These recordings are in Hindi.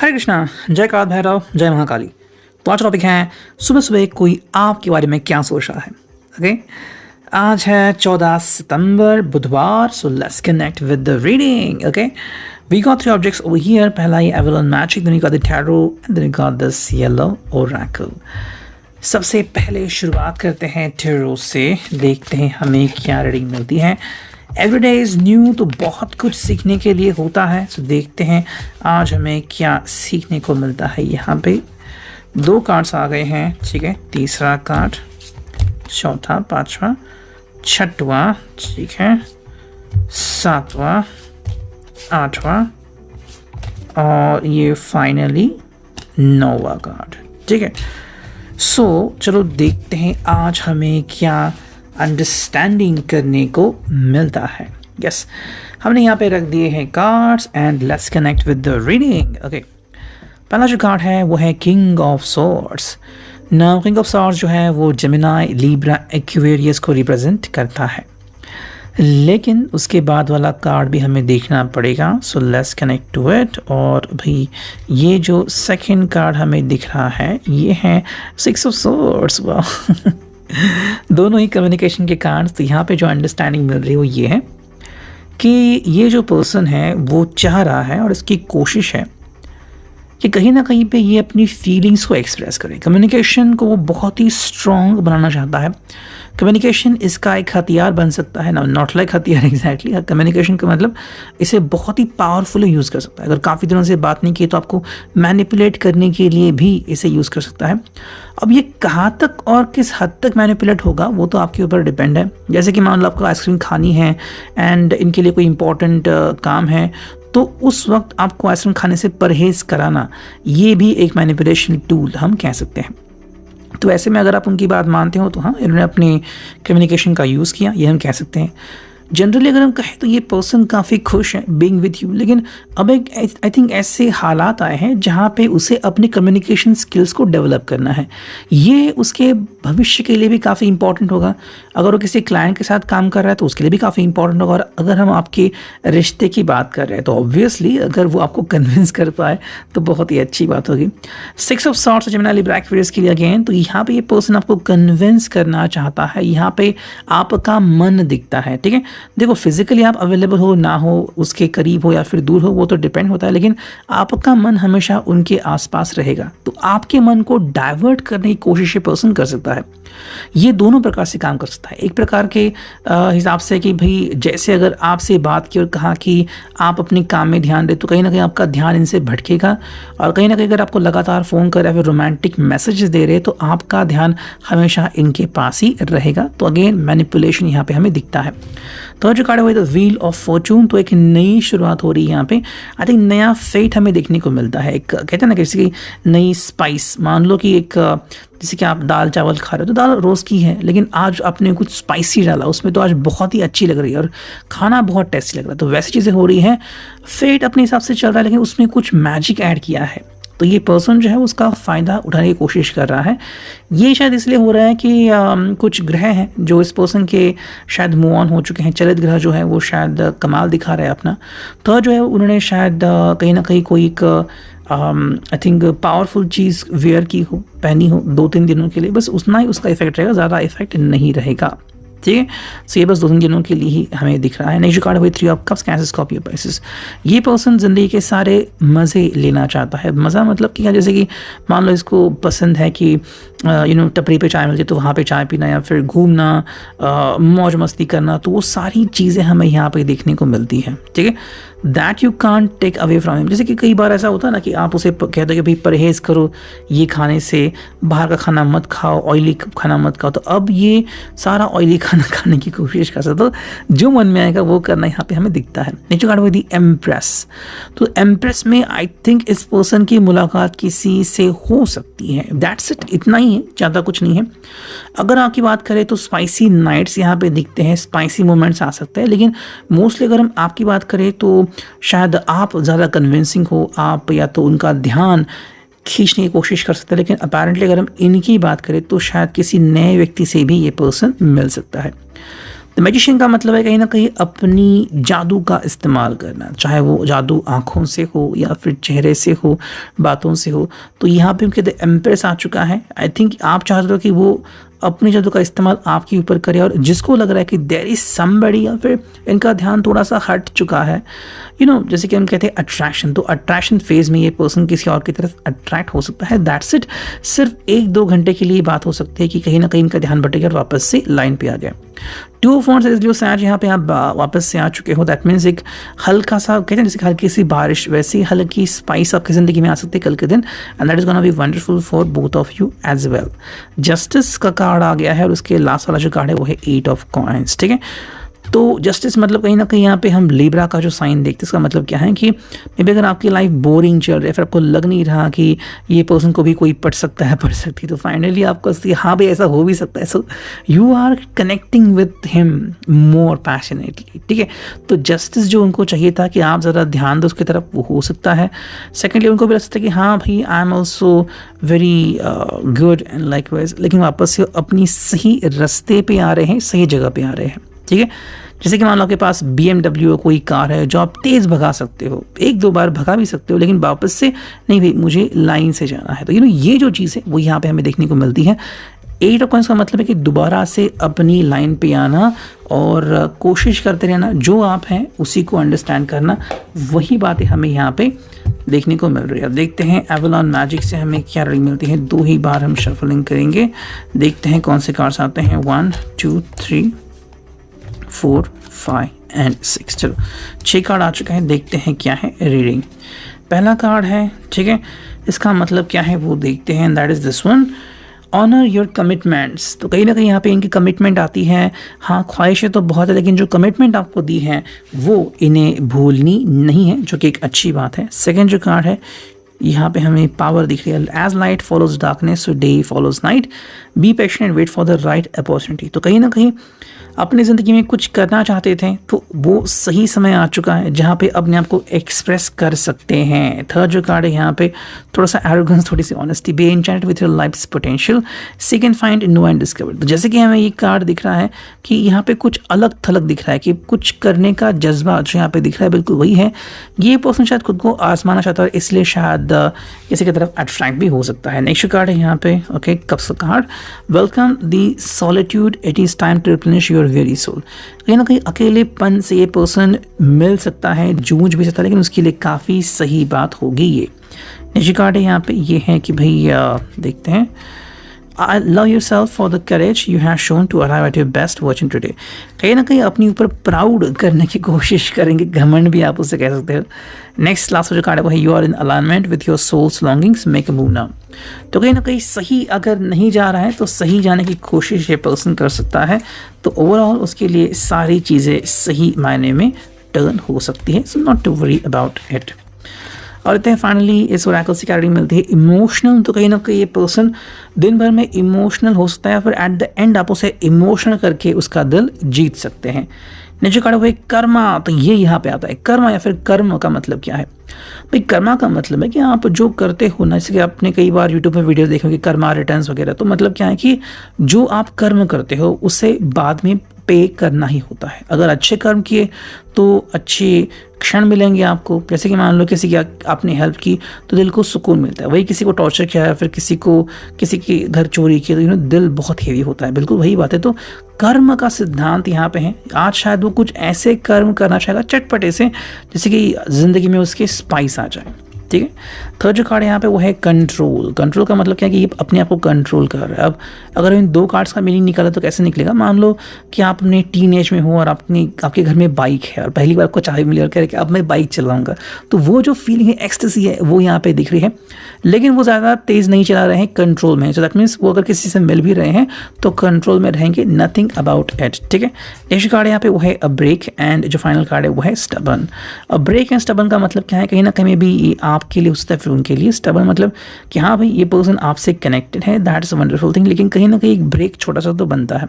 हरे कृष्णा, जय काल भैरव, जय महाकाली। तो आज टॉपिक है सुबह सुबह कोई आपके बारे में क्या सोच रहा है। ओके, आज है 14 सितंबर बुधवार। So let's connect with the reading. Okay, we got 3 objects over here. पहला ये Avalon magic, then we got the tarot and then we got this yellow oracle. सबसे पहले शुरुआत करते हैं टैरो से, देखते हैं हमें क्या रीडिंग मिलती है। एवरी डे इज़ न्यू, तो बहुत कुछ सीखने के लिए होता है। तो देखते हैं आज हमें क्या सीखने को मिलता है। यहाँ पे 2 कार्ड्स आ गए हैं, ठीक है। तीसरा कार्ड, चौथा, पांचवा, छठवां, ठीक है, 7वां, 8वां और ये फाइनली 9वां कार्ड, ठीक है। सो चलो देखते हैं आज हमें क्या अंडरस्टैंडिंग करने को मिलता है। यस, हमने यहाँ पे रख दिए हैं cards and let's connect with the reading. Okay, पहला जो कार्ड है वो है king of swords. Now king of swords जो है वो जेमिनी, लिब्रा, एक्वेरियस को रिप्रेजेंट करता है, लेकिन उसके बाद वाला कार्ड भी हमें देखना पड़ेगा। So let's connect to it. और भाई ये जो सेकंड कार्ड हमें दिख रहा है ये है 6 ऑफ सॉर्ड्स। वाह दोनों ही कम्युनिकेशन के कार्ड्स। तो यहाँ पे जो अंडरस्टैंडिंग मिल रही है वो ये है कि ये जो पर्सन है वो चाह रहा है और इसकी कोशिश है कि कहीं ना कहीं पे ये अपनी फीलिंग्स को एक्सप्रेस करे। कम्युनिकेशन को वो बहुत ही स्ट्रॉन्ग बनाना चाहता है। कम्युनिकेशन इसका एक हथियार बन सकता है ना, नॉट लाइक हथियार एग्जैक्टली। कम्युनिकेशन का मतलब इसे बहुत ही पावरफुली यूज़ कर सकता है। अगर काफ़ी दिनों से बात नहीं की तो आपको मैनिपुलेट करने के लिए भी इसे यूज़ कर सकता है। अब ये कहाँ तक और किस हद तक मैनिपुलेट होगा वो तो आपके ऊपर डिपेंड है। जैसे कि मान लो आपको आइसक्रीम खानी है एंड इनके लिए कोई इंपॉर्टेंट काम है, तो उस वक्त आपको आइसक्रीम खाने से परहेज़ कराना, ये भी एक मैनिपुलेशन टूल हम कह सकते हैं। तो ऐसे में अगर आप उनकी बात मानते हो तो हाँ, इन्होंने अपने कम्युनिकेशन का यूज़ किया, ये हम कह सकते हैं। जनरली अगर हम कहें तो ये पर्सन काफ़ी खुश है बीइंग विद यू, लेकिन अब एक आई थिंक ऐसे हालात आए हैं जहाँ पे उसे अपने कम्युनिकेशन स्किल्स को डेवलप करना है। ये उसके भविष्य के लिए भी काफ़ी इंपॉर्टेंट होगा। अगर वो किसी क्लाइंट के साथ काम कर रहा है तो उसके लिए भी काफ़ी इंपॉर्टेंट होगा। और अगर हम आपके रिश्ते की बात कर रहे हैं तो ऑब्वियसली अगर वो आपको कन्विंस कर पाए तो बहुत ही अच्छी बात होगी। 6 of swords Gemini, Libra, Aquarius के लिए अगेन, तो यहाँ पे ये पर्सन आपको कन्विंस करना चाहता है। यहाँ पे आपका मन दिखता है, ठीक है। देखो, फिजिकली आप अवेलेबल हो ना हो, उसके करीब हो या फिर दूर हो, वो तो डिपेंड होता है, लेकिन आपका मन हमेशा उनके आसपास रहेगा। तो आपके मन को डाइवर्ट करने की कोशिश ये पर्सन कर सकता है। ये दोनों प्रकार से काम कर सकता है। एक प्रकार के हिसाब से कि भाई जैसे अगर आपसे बात की और कहा कि आप अपने काम में ध्यान दें, तो कहीं ना कहीं आपका ध्यान इनसे भटकेगा। और कहीं ना कहीं अगर आपको लगातार फ़ोन कर या फिर रोमांटिक मैसेजेस दे रहे तो आपका ध्यान हमेशा इनके पास ही रहेगा। तो अगेन मैनिपुलेशन यहाँ पे हमें दिखता है। तो जो कार्ड हुआ द व्हील ऑफ फॉर्चून, तो एक नई शुरुआत हो रही है यहाँ पे। आई थिंक नया फेट हमें देखने को मिलता है। एक कहते हैं ना किसी की नई स्पाइस, मान लो कि एक जैसे कि आप दाल चावल खा रहे हो तो दाल रोज़ की है, लेकिन आज आपने कुछ स्पाइसी डाला उसमें, तो आज बहुत ही अच्छी लग रही है और खाना बहुत टेस्टी लग रहा है। तो वैसी चीज़ें हो रही हैं। फेट अपने हिसाब से चल रहा है, लेकिन उसमें कुछ मैजिक ऐड किया है। तो ये पर्सन जो है उसका फ़ायदा उठाने की कोशिश कर रहा है। ये शायद इसलिए हो रहा है कि कुछ ग्रह हैं जो इस पर्सन के शायद मूव ऑन हो चुके हैं। चलित ग्रह जो है वो शायद कमाल दिखा रहा है अपना। तो जो है उन्होंने शायद कहीं ना कहीं कोई एक आई थिंक पावरफुल चीज़ वेयर की हो, पहनी हो 2-3 दिनों के लिए, बस उतना ही उसका इफेक्ट रहेगा, ज़्यादा इफेक्ट नहीं रहेगा, ठीक है। सो ये बस 2-3 दिनों के लिए ही हमें दिख रहा है। नेक्स्ट कार्ड हुई 3 of cups, cancer, Scorpio, Pisces. ये पर्सन ज़िंदगी के सारे मज़े लेना चाहता है। मज़ा मतलब कि जैसे कि मान लो इसको पसंद है कि टपरी पे चाय मिलती है तो वहाँ पे चाय पीना, या फिर घूमना, मौज मस्ती करना, तो वो सारी चीज़ें हमें यहाँ पे देखने को मिलती है, ठीक है। That you can't take away from him. जैसे कि कई बार ऐसा होता है ना कि आप उसे कहते हो कि भाई परहेज़ करो ये खाने से, बाहर का खाना मत खाओ, ऑयली खाना मत खाओ, तो अब ये सारा ऑयली खाना खाने की कोशिश कर सकते हो। जो मन में आएगा वो करना यहाँ पे हमें दिखता है। नीचे कार्ड हुई थी एम्प्रेस। तो एम्प्रेस में आई थिंक इस पर्सन की मुलाकात किसी से हो सकती है। दैट्स इट, इतना ही है, ज़्यादा कुछ नहीं है। अगर आपकी बात करें तो स्पाइसी नाइट्स यहाँ पे दिखते हैं, स्पाइसी मोमेंट्स आ सकते हैं, लेकिन मोस्टली अगर हम आपकी बात करें तो शायद आप ज़्यादा कन्विंसिंग हो, आप या तो उनका ध्यान खींचने की कोशिश कर सकते हैं। लेकिन अपेरेंटली अगर हम इनकी बात करें तो शायद किसी नए व्यक्ति से भी ये पर्सन मिल सकता है। द मैजिशियन का मतलब है कहीं ना कहीं अपनी जादू का इस्तेमाल करना, चाहे वो जादू आँखों से हो या फिर चेहरे से हो, बातों से हो। तो यहाँ पे उनके द एम्प्रेस आ चुका है। आई थिंक आप चाहते हो कि वो अपनी जादू का इस्तेमाल आपके ऊपर करे, और जिसको लग रहा है कि देयर इज समबडी या फिर इनका ध्यान थोड़ा सा हट चुका है, जैसे कि हम कहते हैं अट्रैक्शन, तो अट्रैक्शन फेज में ये पर्सन किसी और की तरफ अट्रैक्ट हो सकता है। That's it. सिर्फ 1-2 घंटे के लिए बात हो सकती है कि कहीं ना कहीं इनका ध्यान भटक गया और वापस से लाइन पे आ गया। 2 ऑफ वांड्स इसलिए आज यहाँ पे आप वापस से आ चुके हो। दैट मीन्स एक हल्का सा कहते हैं जैसे हल्की सी बारिश, वैसी हल्की स्पाइस आपकी ज़िंदगी में आ सकती है कल के दिन, and that is gonna be wonderful for both of you as well. Justice का कार्ड आ गया है और उसके लास्ट वाला जो कार्ड है वो है 8 ऑफ कॉइंस। ठीक है, तो जस्टिस मतलब कहीं ना कहीं यहाँ पे हम लिब्रा का जो साइन देखते हैं, इसका मतलब क्या है कि मे बी अगर आपकी लाइफ बोरिंग चल रही है, फिर आपको लग नहीं रहा कि ये पर्सन को भी कोई पढ़ सकता है, पढ़ सकती है, तो फाइनली आपको हाँ भाई ऐसा हो भी सकता है। So you are connecting with him more passionately. ठीक है, तो जस्टिस जो उनको चाहिए था कि आप ज़रा ध्यान दो उसकी तरफ, वो हो सकता है। सेकेंडली उनको भी लग सकता है कि हाँ भाई I am also very good and like wise, लेकिन वापस से अपनी सही रास्ते पे आ रहे हैं, सही जगह पे आ रहे हैं। ठीक है, जैसे कि मान लो आपके पास BMW कोई कार है जो आप तेज़ भगा सकते हो, 1-2 बार भगा भी सकते हो, लेकिन वापस से नहीं भाई मुझे लाइन से जाना है। तो ये जो चीज़ है वो यहाँ पे हमें देखने को मिलती है। 8 ऑफ कॉइंस का मतलब है कि दोबारा से अपनी लाइन पे आना और कोशिश करते रहना, जो आप हैं उसी को अंडरस्टैंड करना, वही बातें हमें यहाँ पे देखने को मिल रही है। अब देखते हैं एवलॉन मैजिक से हमें क्या रीडिंग मिलती है। 2 ही बार हम शफलिंग करेंगे, देखते हैं कौन से कार्ड्स आते हैं। 1 2 3 4 5 एंड 6। चलो 6 कार्ड आ चुका है, देखते हैं क्या है रीडिंग। पहला कार्ड है, ठीक है, इसका मतलब क्या है वो देखते हैं। That is this one, honour your commitments. तो कहीं ना कहीं यहाँ पे इनकी कमिटमेंट आती है। हाँ, ख्वाहिशें तो बहुत है, लेकिन जो कमिटमेंट आपको दी है वो इन्हें भूलनी नहीं है, जो कि एक अच्छी बात है। सेकेंड जो कार्ड है यहाँ पे हमें पावर दिख रही है। As light follows darkness so day follows night, be patient and wait for the right opportunity. तो कहीं ना कहीं अपनी ज़िंदगी में कुछ करना चाहते थे तो वो सही समय आ चुका है जहाँ पे अपने आप को एक्सप्रेस कर सकते हैं। थर्ड जो कार्ड है यहाँ पे थोड़ा सा एरोगेंस, थोड़ी सी honesty, be enchanted with your life's potential, seek and find, know and discover. तो जैसे कि हमें ये कार्ड दिख रहा है कि यहाँ पे कुछ अलग थलग दिख रहा है कि कुछ करने का जज्बा जो यहाँ पे दिख रहा है बिल्कुल वही है। ये पर्सन शायद खुद को आजमाना चाहता है, इसलिए शायद किसी की तरफ अट्रैक्ट भी हो सकता है। नेक्स्ट कार्ड है यहाँ पे, ओके, कप्स का card, welcome the solitude, it is time to replenish your very soul. कहीं ना कहीं अकेलेपन से ये पर्सन मिल सकता है, जूझ भी सकता है, लेकिन उसके लिए काफ़ी सही बात होगी ये। नेक्स्ट कार्ड है यहाँ पे, ये है कि भाई देखते हैं, I love yourself for the courage you have shown to arrive at your best version today। कहीं ना कहीं अपने ऊपर प्राउड करने की कोशिश करेंगे, घमंड भी आप उससे कह सकते हो। नेक्स्ट लास्ट जो कार्ड है वो है, you are in alignment with your soul's longings, make a move now. तो कहीं ना कहीं सही अगर नहीं जा रहा है तो सही जाने की कोशिश ये पर्सन कर सकता है, तो ओवरऑल उसके लिए सारी चीज़ें सही मायने में टर्न हो सकती है। So not to worry about it. और इतने फाइनली इस ओरेकल से क्या रीडिंग मिलती है, इमोशनल। तो कहीं ना कहीं ये पर्सन दिन भर में इमोशनल हो सकता है, फिर एट द एंड आप उसे इमोशनल करके उसका दिल जीत सकते हैं। नेक्स्ट कार्ड है कर्मा। तो ये यहाँ पे आता है कर्मा या फिर कर्म का मतलब क्या है भाई? कर्मा का मतलब है कि आप जो करते हो ना, जैसे कि आपने कई बार यूट्यूब पे वीडियो देखे होंगे कर्मा रिटर्न्स वगैरह, तो मतलब क्या है कि जो आप कर्म करते हो उसे बाद में पे करना ही होता है। अगर अच्छे कर्म किए तो अच्छे क्षण मिलेंगे आपको। जैसे कि मान लो किसी की आपने हेल्प की तो दिल को सुकून मिलता है, वही किसी को टॉर्चर किया है, फिर किसी के घर चोरी किया तो दिल बहुत हेवी होता है। बिल्कुल वही बात है। तो कर्म का सिद्धांत यहाँ पे है। आज शायद वो कुछ ऐसे कर्म करना चाहेगा चटपटे से, जैसे कि ज़िंदगी में उसके स्पाइस आ जाए। ठीक है, थर्ड जो कार्ड यहाँ पे वो है कंट्रोल। कंट्रोल का मतलब क्या है कि ये अपने आप को कंट्रोल कर रहा है। अब अगर इन 2 कार्ड्स का मीनिंग निकाला तो कैसे निकलेगा? मान लो कि आप अपने टीनेज में हो और आपके घर में बाइक है और पहली बार आपको चाबी मिली और कह रहे कि अब मैं बाइक चलाऊंगा, तो वो जो फीलिंग है, एक्सटेसी है, वो यहाँ पे दिख रही है। लेकिन वो ज़्यादा तेज़ नहीं चला रहे हैं, कंट्रोल में। सो दैट मीन्स वो अगर किसी से मिल भी रहे हैं तो कंट्रोल में रहेंगे, नथिंग अबाउट इट। ठीक है, नेक्स्ट कार्ड यहाँ पे वो है अ ब्रेक, एंड जो फाइनल कार्ड है वो है stubborn. A break and stubborn का मतलब क्या है? कहीं ना कहीं भी आप आपके लिए हो सकता है, फिर उनके लिए। स्टबर्न मतलब कि हाँ भाई ये पर्सन आपसे कनेक्टेड है, that is a wonderful thing, लेकिन कहीं ना कहीं एक ब्रेक छोटा सा तो बनता है।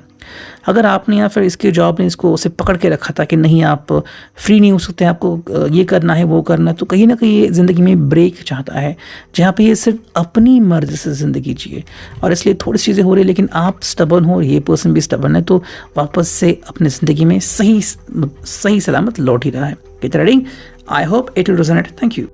अगर आपने या फिर इसके जॉब ने इसको उसे पकड़ के रखा था कि नहीं आप फ्री नहीं हो सकते, आपको ये करना है वो करना है, तो कहीं ना कहीं ये ज़िंदगी में ब्रेक चाहता है जहाँ पे ये सिर्फ अपनी मर्ज़ी से ज़िंदगी जिए, और इसलिए थोड़ी सी चीज़ें हो रही है, लेकिन आप स्टबर्न हो और ये पर्सन भी स्टबर्न है, तो वापस से अपनी ज़िंदगी में सही सलामत लौट ही रहा है। Get ready, I hope it will resonate. Thank you.